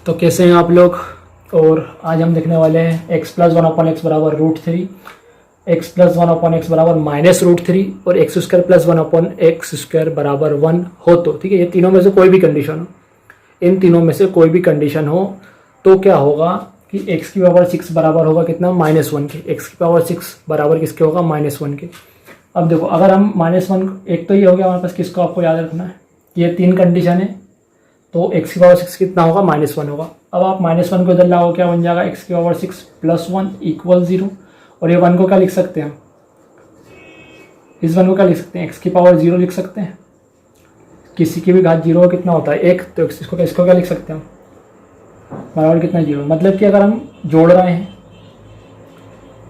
तो कैसे हैं आप लोग। और आज हम देखने वाले हैं x प्लस 1/x बराबर √3, x प्लस 1/x बराबर -√3 और x² प्लस 1/x² बराबर 1 हो तो ठीक है। ये तीनों में से कोई भी कंडीशन हो, इन तीनों में से कोई भी कंडीशन हो तो क्या होगा कि x की पावर 6 बराबर होगा कितना, -1 के। x की पावर 6 बराबर किसके होगा, -1 के। अब देखो अगर हम -1, एक तो ये हो गया हमारे पास, किसको आपको याद रखना है, ये तीन कंडीशन है तो x की पावर 6 कितना होगा, -1 होगा। अब आप -1 को इधर लाओ, क्या बन जाएगा, x की पावर 6 + 1 = 0। और ये 1 को क्या लिख सकते हैं हम, इस 1 को क्या लिख सकते हैं, x की पावर 0 लिख सकते हैं। किसी की भी घात 0 कितना होता है, 1, तो इसको क्या लिख सकते हैं हम, बराबर कितना, 0। मतलब कि अगर हम जोड़ रहे हैं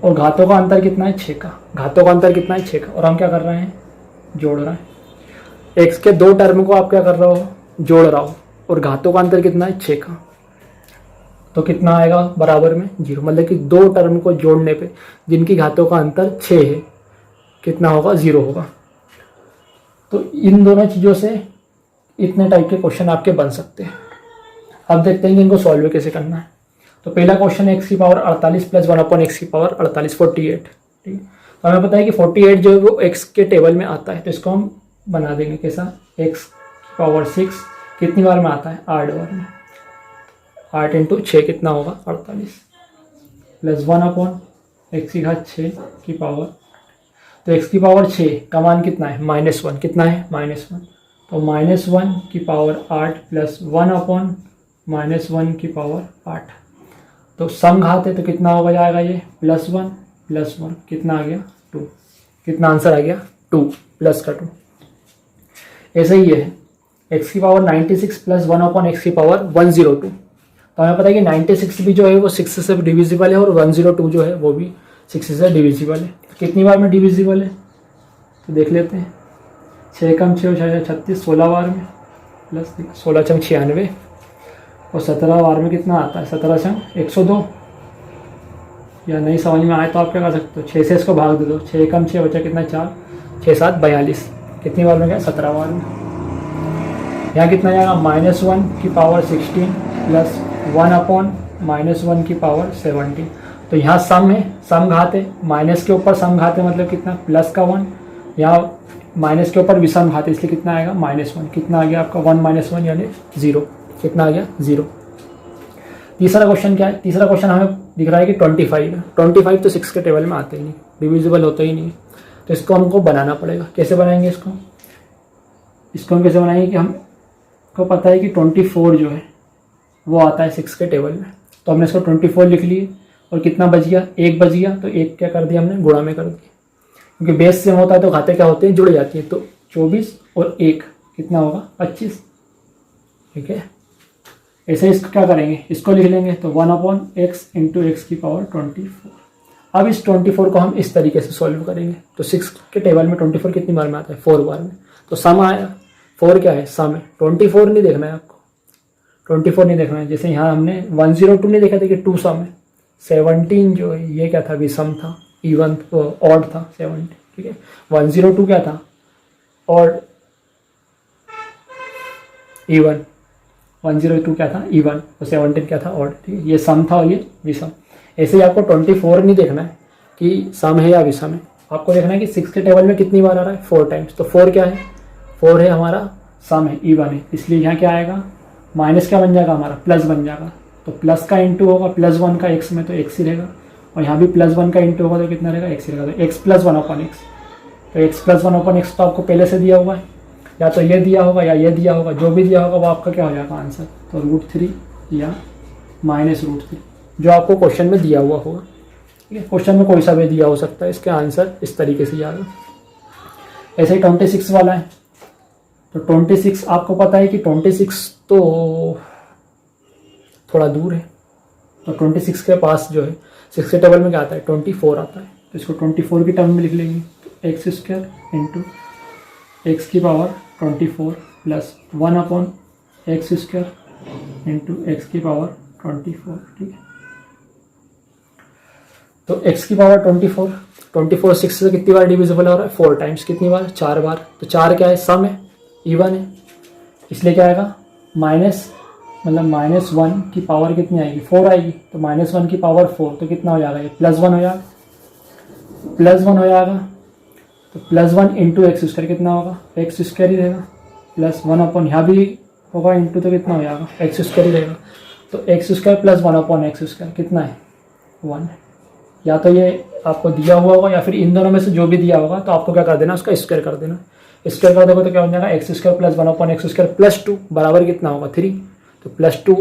और घातों का अंतर कितना है, 6 का, घातों का अंतर कितना है, 6 का, और हम क्या कर रहे हैं, जोड़ रहे हैं। x के दो टर्म को आप क्या कर रहे हो, जोड़ रहा हो, और घातों का अंतर कितना है, 6 का, तो कितना आएगा, बराबर में 0। मतलब कि दो टर्म को जोड़ने पे जिनकी घातों का अंतर 6 है, कितना होगा, 0 होगा। तो इन दोनों चीज़ों से इतने टाइप के क्वेश्चन आपके बन सकते हैं। अब देखते हैं कि इनको सॉल्व कैसे करना है। तो पहला क्वेश्चन है x की पावर 48 + 1/x की पावर 48, 48, ठीक है। तो हमें पता है कि 48 जो है वो x के टेबल में आता है, तो इसको हम बना देंगे कैसा, x की पावर 6 कितनी बार में आता है, 8 बार में। 8 × 6 कितना होगा, 48, + 1/x की घात 6 की पावर। तो x की पावर 6 का मान कितना है, -1, कितना है, -1। तो -1 की पावर 8 + 1/-1 की पावर 8। तो सम घात है तो कितना हो जाएगा ये, +1 + 1 कितना आ गया, 2। कितना आंसर आ गया, 2, प्लस का 2। ऐसे ही है x की पावर 96 + 1/x की पावर 102। तो हमें पता है कि 96 भी जो है वो 6 से डिविजिबल है, और 102 जो है वो भी 6 से डिविजिबल है। कितनी बार में डिविजिबल है, तो देख लेते हैं। 6 × 6 = 36, 16 बार में, प्लस 16 × 96, और 17 बार में कितना आता है, 17 × 102। या नहीं समझ में आए तो आप क्या कर सकते हो, 6 से इसको भाग दे दो, 6 × 6 बचा कितना, 4, 6 × 7 = 42। कितनी बार में गया, 17 बार में। यहाँ कितना जाएगा, -1 की पावर 16 + 1/-1 की पावर 17। तो यहाँ सम है, सम घात है, माइनस के ऊपर सम घात है, मतलब कितना, प्लस का 1। यहाँ माइनस के ऊपर विषम घात है, इसलिए कितना आएगा, -1। कितना आ गया आपका, 1 - 1 यानी 0। कितना आ गया, 0। तीसरा क्वेश्चन क्या है, तीसरा क्वेश्चन हमें दिख रहा है कि 25 है। 25 तो 6 के टेबल में आते ही नहीं, डिविजिबल होता ही नहीं, तो इसको हमको बनाना पड़ेगा। कैसे बनाएंगे इसको हम कैसे बनाएंगे कि हमको पता है कि 24 जो है वो आता है 6 के टेबल में, तो हमने इसको 24 लिख लिए। और कितना बच गया, 1 बच गया, तो 1 क्या कर दिया हमने, गुणा में कर दिया, क्योंकि बेस सेम होता है तो घाते क्या होते हैं, जुड़ जाती है। तो 24 और 1 कितना होगा, 25, ठीक है। ऐसे इसको क्या करेंगे, इसको लिख लेंगे, तो 1/x × x की पावर 24। अब इस 24 को हम इस तरीके से सॉल्व करेंगे। तो 6 के टेबल में 24 कितनी बार में आता है, 4 बार में। तो सम आया, 4 क्या है, सम है। 24 नहीं देखना है आपको, 24 नहीं देखना है। जैसे यहाँ हमने 102 नहीं देखा था कि 2 सम है। 17 जो है ये क्या था, विषम था, इवन ऑड था 17, ठीक है। 102 क्या था, ऑड, इवन। 102 क्या था, इवन, और 17 क्या था, ऑड, ठीक है। ये सम था और ये विषम। ऐसे ही आपको 24 नहीं देखना है कि सम है या विषम है, आपको देखना है कि 6 के टेबल में कितनी बार आ रहा है, 4 टाइम्स। तो 4 क्या है, 4 है हमारा सम है, इवन है, इसलिए यहाँ क्या आएगा, माइनस क्या बन जाएगा हमारा, प्लस बन जाएगा। तो प्लस का इंटू होगा +1 का x में, तो x ही रहेगा। और यहाँ भी +1 का इंटू होगा तो कितना रहेगा, x ही रहेगा। तो x + 1/x, तो x + 1/x तो आपको पहले से दिया हुआ है, या तो ये दिया होगा या ये दिया होगा, जो भी दिया होगा वो आपका क्या हो जाएगा आंसर। तो √3 या -√3 जो आपको क्वेश्चन में दिया हुआ होगा, ठीक है। क्वेश्चन में कोई सा भी दिया हो सकता है, इसके आंसर इस तरीके से याद हो। ऐसे ही 26 वाला है। तो 26 आपको पता है कि 26 तो थोड़ा दूर है, तो 26 के पास जो है 6 के टेबल में क्या आता है, 24 आता है। तो इसको 24 की टर्म में लिख लेंगे, तो x² × x की पावर 24 + 1/x² × x की पावर 24, ठीक है। तो x की पावर 24 6 से कितनी बार डिविजिबल हो रहा है, 4 टाइम्स। कितनी बार, 4 बार। तो 4 क्या है, सम है, इवन है, इसलिए क्या आएगा, मतलब -1 की पावर कितनी आएगी, 4 आएगी, तो -1 की पावर 4, तो कितना हो जाएगा ये, +1 हो जाएगा, +1 हो जाएगा। तो +1 इंटू एक्स स्क्वायर कितना होगा, एक्स स्क्वायर ही रहेगा, +1 अपॉन यहाँ भी होगा इंटू, तो कितना हो जाएगा, एक्स स्क्वायर ही रहेगा। तो x square +1 upon x square कितना है, 1। या तो ये आपको दिया हुआ होगा या फिर इन दोनों में से जो भी दिया होगा, तो आपको क्या कर देना, उसका स्क्वायर कर देना। स्क्वायर कर दोगे तो क्या हो जाएगा, x square +1 upon x square +2 बराबर कितना होगा, 3। तो +2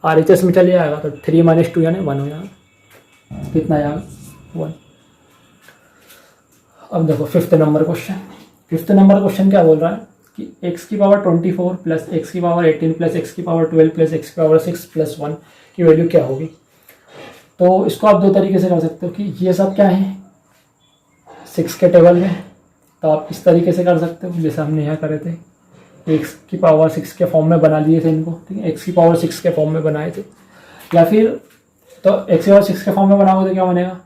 RHS में चले जाएगा, तो 3 - 2 यानी 1 हो जाएगा, कितना आएगा, 1। अब देखो फिफ्थ नंबर क्वेश्चन क्या बोल रहा है कि x की पावर 24 प्लस x की पावर 18 प्लस x की पावर 12 प्लस x की पावर 6 प्लस 1 की वैल्यू क्या होगी। तो इसको आप दो तरीके से कर सकते हो कि ये सब क्या है 6 के टेबल में, तो आप इस तरीके से कर सकते हो जैसे हमने यहाँ करे थे, x की पावर 6 के फॉर्म में बना लिए थे इनको, ठीक है, x की पावर 6 के फॉर्म में बनाए थे। या फिर तो x की पावर 6 के फॉर्म में बनाओगे तो क्या बनेगा,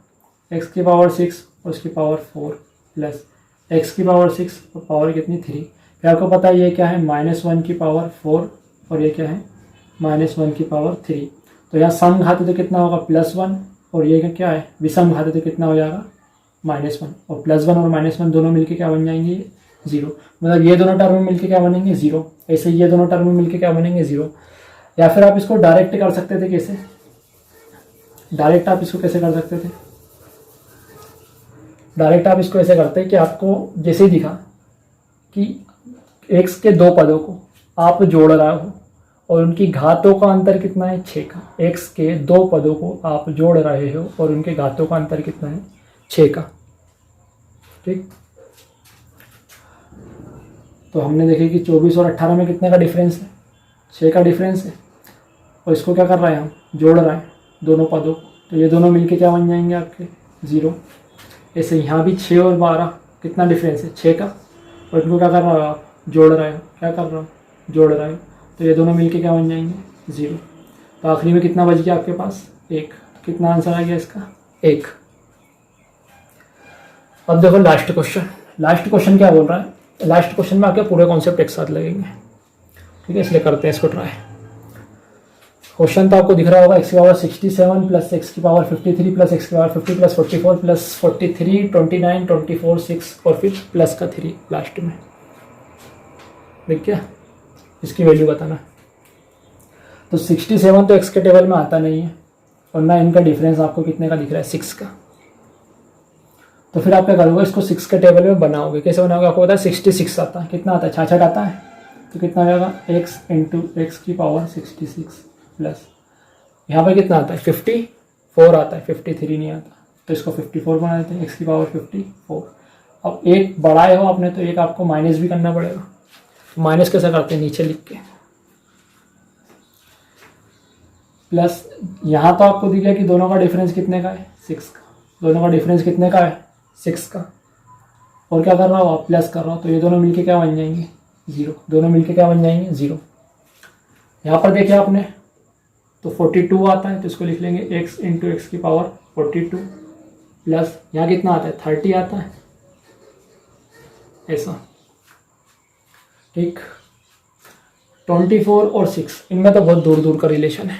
x की पावर 6 और उसकी पावर 4 प्लस x की पावर 6 और पावर कितनी 3। फिर आपको पता है ये क्या है -1 की पावर 4 और ये क्या है -1 की पावर 3। तो यहाँ सम घाते तो कितना होगा +1 और ये क्या है विषम घाते तो कितना हो जाएगा -1, और +1 और -1 दोनों मिलके क्या बन जाएंगे 0। मतलब ये दोनों टर्म मिलके क्या बनेंगे 0, ऐसे ये दोनों टर्म मिलके क्या बनेंगे 0। या फिर आप इसको डायरेक्ट कर सकते थे, कैसे डायरेक्ट आप इसको कैसे कर सकते थे, डायरेक्ट आप इसको ऐसे करते हैं कि आपको जैसे ही दिखा कि x के दो पदों को आप जोड़ रहे हो और उनकी घातों का अंतर कितना है 6 का, x के दो पदों को आप जोड़ रहे हो और उनके घातों का अंतर कितना है 6 का, ठीक। तो हमने देखे कि 24 और 18 में कितने का डिफरेंस है, 6 का डिफरेंस है, और इसको क्या कर रहे हैं हम जोड़ रहे हैं दोनों पदों को, तो ये दोनों मिलके क्या बन जाएंगे आपके 0। ऐसे यहाँ भी 6 और 12 कितना डिफरेंस है 6 का, और इनको क्या कर रहे हो आप जोड़ रहे हो, क्या कर रहे हो जोड़ रहे हो, तो ये दोनों मिलके क्या बन जाएंगे 0। तो आखिरी में कितना बच गया आपके पास 1, कितना आंसर आ गया इसका 1। अब देखो लास्ट क्वेश्चन क्या बोल रहा है, लास्ट क्वेश्चन में आके पूरे कॉन्सेप्ट एक साथ लगेंगे, ठीक है, इसलिए करते हैं इसको ट्राई। क्वेश्चन तो आपको दिख रहा होगा x की पावर 67 प्लस x की पावर 53 प्लस x की पावर 50 प्लस 44 प्लस 43 29 24 6 और फिर प्लस का 3 लास्ट में, देख क्या इसकी वैल्यू बताना। तो 67 तो x के टेबल में आता नहीं है और ना इनका डिफरेंस आपको कितने का दिख रहा है 6 का। तो फिर आप क्या करोगे इसको 6 के टेबल में बनाओगे, कैसे बनाओगे, आपको पता है 66 आता है, कितना आता है 66 आता है, तो कितना हो जाएगा x इंटू एक्स की पावर 66 प्लस यहाँ पर कितना आता है 54 आता है, 53 नहीं आता, तो इसको 54 बना देते हैं x की पावर 54। अब एक बढ़ाए हो आपने तो एक आपको माइनस भी करना पड़ेगा, तो माइनस कैसे करते हैं नीचे लिख के, प्लस यहाँ तो आपको दिख गया कि दोनों का डिफरेंस कितने का है 6 का, दोनों का डिफरेंस कितने का है 6 का, और क्या कर रहा हो आप प्लस कर रहा हो, तो ये दोनों मिलके क्या बन जाएंगे 0, दोनों मिलके क्या बन जाएंगे 0। यहाँ पर देखिए आपने तो 42 आता है, तो इसको लिख लेंगे x इंटू एक्स की पावर 42 प्लस यहाँ कितना आता है 30 आता है, ऐसा, ठीक। 24 और 6 इनमें तो बहुत दूर दूर का रिलेशन है,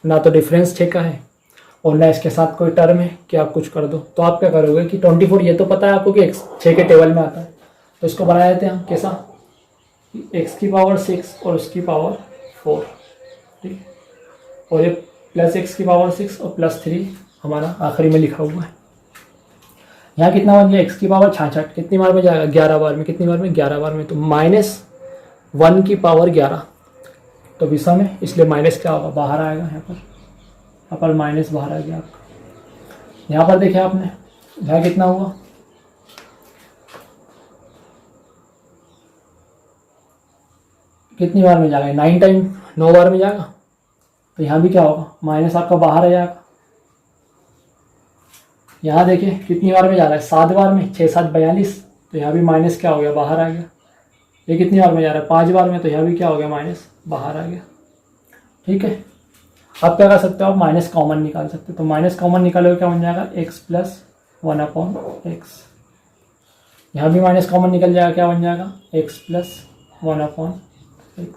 ना तो डिफरेंस 6 का है और ना इसके साथ कोई टर्म है कि आप कुछ कर दो। तो आप क्या करोगे कि 24 ये तो पता है आपको कि x 6 के टेबल में आता है, तो इसको बना देते हैं हम कैसा, x की पावर 6 और उसकी पावर 4, ठीक, और ये प्लस x की पावर 6 और प्लस 3 हमारा आखिरी में लिखा हुआ है। यहाँ कितना बन गया x की पावर 66, कितनी बार में जाएगा 11 बार में, कितनी बार में 11 बार में, तो -1 की पावर 11, तो विषम है इसलिए माइनस क्या होगा बाहर आएगा, यहाँ पर माइनस बाहर आ गया आपका। यहाँ पर देखिए आपने यहाँ कितना हुआ कितनी बार में जाएगा 9 टाइम 9 बार में जाएगा, तो यहाँ भी क्या होगा माइनस आपका बाहर आ जाएगा। यहाँ देखिए कितनी बार में जा रहा है 7 बार में, 6 7 42, तो यहाँ भी माइनस क्या हो गया बाहर आ गया। ये कितनी बार में जा रहा है 5 बार में, तो यहाँ भी क्या हो गया माइनस बाहर आ गया, ठीक है। अब क्या कर सकते हो आप माइनस कॉमन निकाल सकते हो, तो माइनस कॉमन निकालोगे क्या बन जाएगा x प्लस 1/x, यहाँ भी माइनस कॉमन निकल जाएगा क्या बन जाएगा x प्लस 1/x,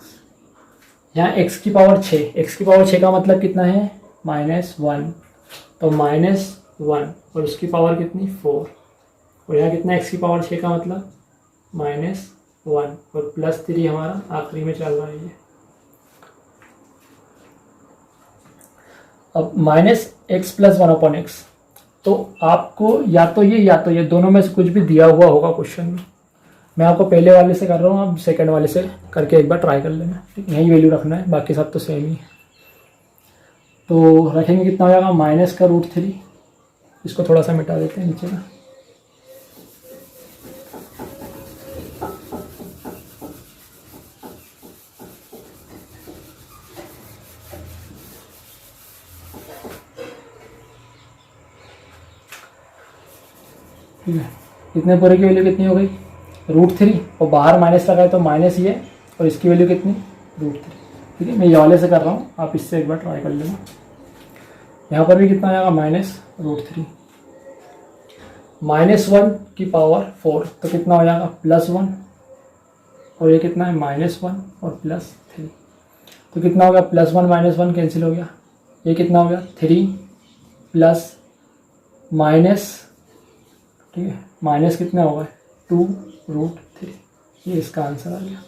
यहाँ x की पावर 6, x की पावर 6 का मतलब कितना है -1, तो -1 और उसकी पावर कितनी 4, और यहाँ कितना x की पावर 6 का मतलब -1 और +3 हमारा आखिरी में चल रहा है ये। अब -x + 1/x, तो आपको या तो ये दोनों में से कुछ भी दिया हुआ होगा क्वेश्चन में। मैं आपको पहले वाले से कर रहा हूँ, आप सेकंड वाले से करके एक बार ट्राई कर लेना, ठीक है, यही वैल्यू रखना है, बाकी सब तो सेम ही है। तो रखेंगे कितना हो जाएगा -√3, इसको थोड़ा सा मिटा देते हैं नीचे का। ठीक है, इतने पूरे की वैल्यू कितनी हो गई √3, और बाहर माइनस लगा है तो माइनस ये, और इसकी वैल्यू कितनी √3। ठीक है, मैं ये वाले से कर रहा हूँ, आप इससे एक बार ट्राई कर लेना। यहाँ पर भी कितना आएगा -√3, -1 की पावर 4, तो कितना हो जाएगा +1, और ये कितना है -1 और +3, तो कितना हो गया +1 -1 कैंसिल हो गया, ये कितना हो गया 3 प्लस माइनस, ठीक है, माइनस कितना होगा 2√3, ये इसका आंसर आ गया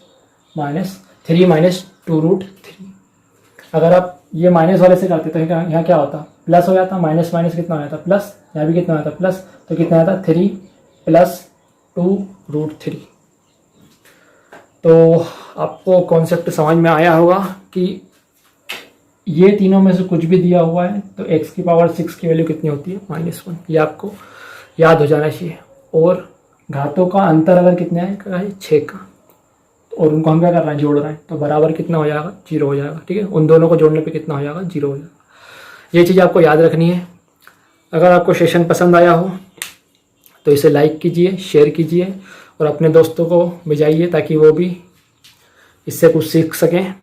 -3 -2√3। अगर आप ये माइनस वाले से करते तो यहाँ क्या होता प्लस हो जाता, माइनस माइनस कितना हो जाता प्लस, यहाँ भी कितना होता प्लस, तो कितना आता 3 + 2√3। तो आपको कॉन्सेप्ट समझ में आया होगा कि ये तीनों में से कुछ भी दिया हुआ है तो x की पावर 6 की वैल्यू कितनी होती है -1, ये आपको याद हो जाना चाहिए। और घातों का अंतर अगर कितने है 6 का, और उनको हम क्या कर रहे हैं जोड़ रहे हैं, तो बराबर कितना हो जाएगा 0 हो जाएगा। ठीक है, उन दोनों को जोड़ने पे कितना हो जाएगा 0 हो जाएगा। ये चीज़ आपको याद रखनी है। अगर आपको सेशन पसंद आया हो तो इसे लाइक कीजिए, शेयर कीजिए और अपने दोस्तों को भेजाइए ताकि वो भी इससे कुछ सीख सकें।